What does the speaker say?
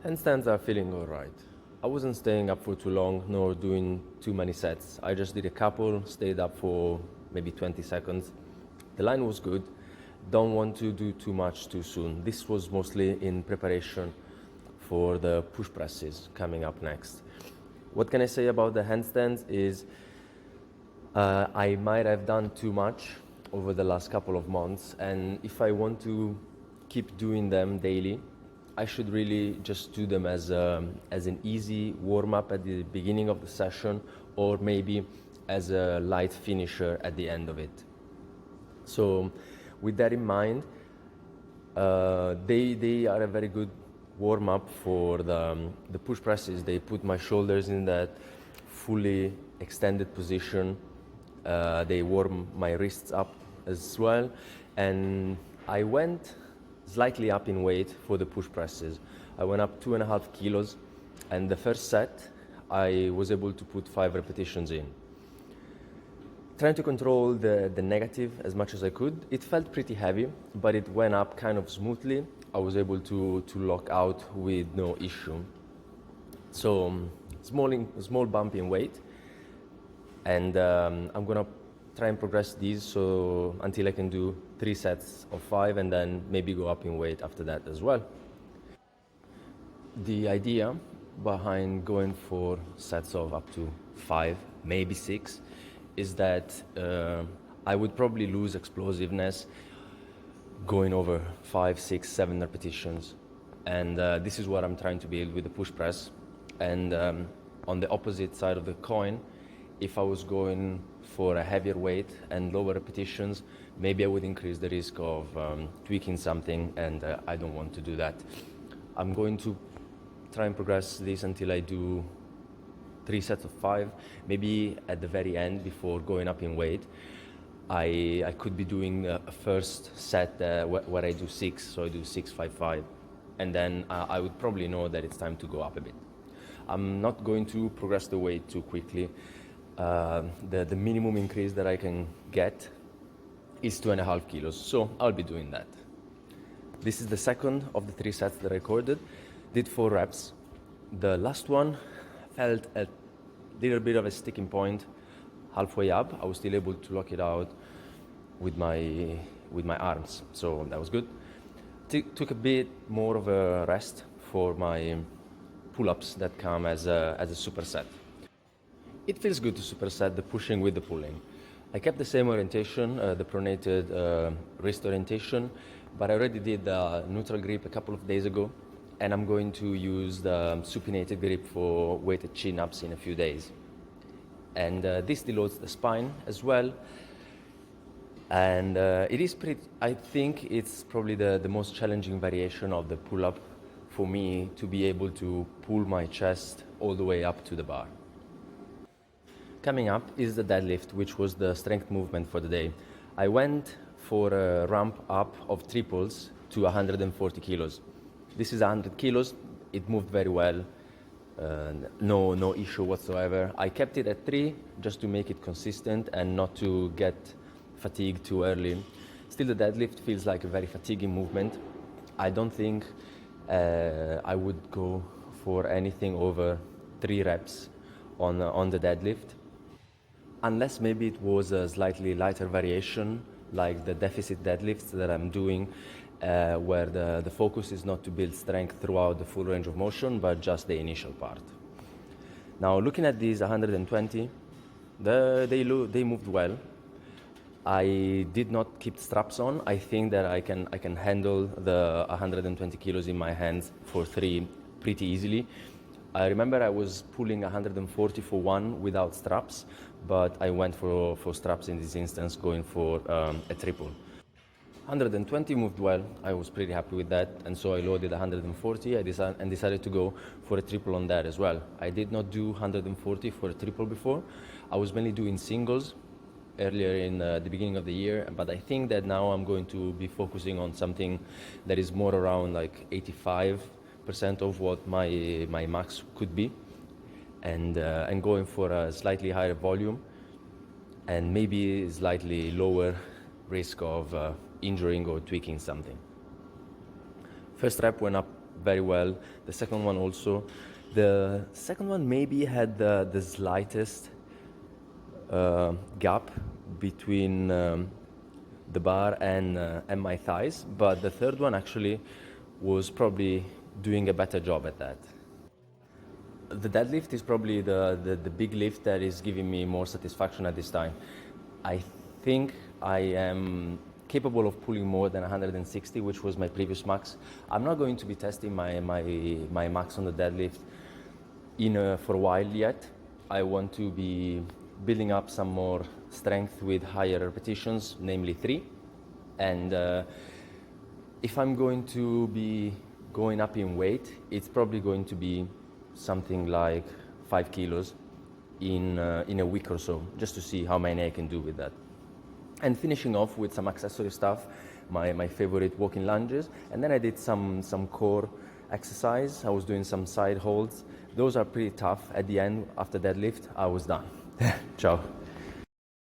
Handstands are feeling alright. I wasn't staying up for too long nor doing too many sets. I just did a couple, stayed up for maybe 20 seconds. The line was good. Don't want to do too much too soon. This was mostly in preparation for the push presses coming up next. What can I say about the handstands is I might have done too much over the last couple of months, and if I want to keep doing them daily, I should really just do them as an easy warm-up at the beginning of the session, or maybe as a light finisher at the end of it. So with that in mind, they are a very good warm-up for the push presses. They put my shoulders in that fully extended position. They warm my wrists up as well, and I went slightly up in weight for the push presses. I went up 2.5 kilos, and the first set I was able to put 5 repetitions in. Trying to control the negative as much as I could. It felt pretty heavy, but it went up kind of smoothly. I was able to lock out with no issue. So small bump in weight, and I'm gonna try and progress these so until I can do 3 sets of 5, and then maybe go up in weight after that as well. The idea behind going for sets of up to 5, maybe 6, is that I would probably lose explosiveness going over 5, 6, 7 repetitions, and this is what I'm trying to build with the push press. And on the opposite side of the coin, if I was going for a heavier weight and lower repetitions, maybe I would increase the risk of tweaking something, and I don't want to do that. I'm going to try and progress this until I do 3 sets of 5. Maybe at the very end, before going up in weight, I could be doing a first set where I do 6, so I do 6, 5, 5, and then I would probably know that it's time to go up a bit. I'm not going to progress the weight too quickly. The minimum increase that I can get is 2.5 kilos, so I'll be doing that. This is the second of the 3 sets that I recorded. Did 4 reps. The last one felt a little bit of a sticking point halfway up. I was still able to lock it out with my arms, so that was good. Took a bit more of a rest for my pull-ups that come as a superset. It feels good to superset the pushing with the pulling. I kept the same orientation, the pronated wrist orientation, but I already did the neutral grip a couple of days ago, and I'm going to use the supinated grip for weighted chin-ups in a few days. And this deloads the spine as well, and it is I think it's probably the most challenging variation of the pull-up for me, to be able to pull my chest all the way up to the bar. Coming up is the deadlift, which was the strength movement for the day. I went for a ramp up of triples to 140 kilos. This is 100 kilos. It moved very well. No issue whatsoever. I kept it at 3 just to make it consistent and not to get fatigued too early. Still, the deadlift feels like a very fatiguing movement. I don't think I would go for anything over 3 reps on the deadlift, unless maybe it was a slightly lighter variation, like the deficit deadlifts that I'm doing, where the focus is not to build strength throughout the full range of motion, but just the initial part. Now, looking at these 120, they moved well. I did not keep straps on. I think that I can handle the 120 kilos in my hands for 3 pretty easily. I remember I was pulling 140 for 1 without straps, but I went for straps in this instance, going for a triple. 120 moved well. I was pretty happy with that, and so I loaded 140 and decided to go for a triple on that as well. I did not do 140 for a triple before. I was mainly doing singles earlier in the beginning of the year, but I think that now I'm going to be focusing on something that is more around like 85% of what my max could be, and going for a slightly higher volume and maybe slightly lower risk of injuring or tweaking something. First rep went up very well. The second one also. The second one maybe had the slightest gap between the bar and my thighs, but the third one actually was probably doing a better job at that. The deadlift is probably the big lift that is giving me more satisfaction at this time. I think I am capable of pulling more than 160, which was my previous max. I'm not going to be testing my max on the deadlift for a while yet. I want to be building up some more strength with higher repetitions, namely 3. And if I'm going to be going up in weight, it's probably going to be something like 5 kilos in a week or so, just to see how many I can do with that. And finishing off with some accessory stuff, my favorite walking lunges, and then I did some core exercise. I was doing some side holds. Those are pretty tough. At the end, after deadlift, I was done. Ciao.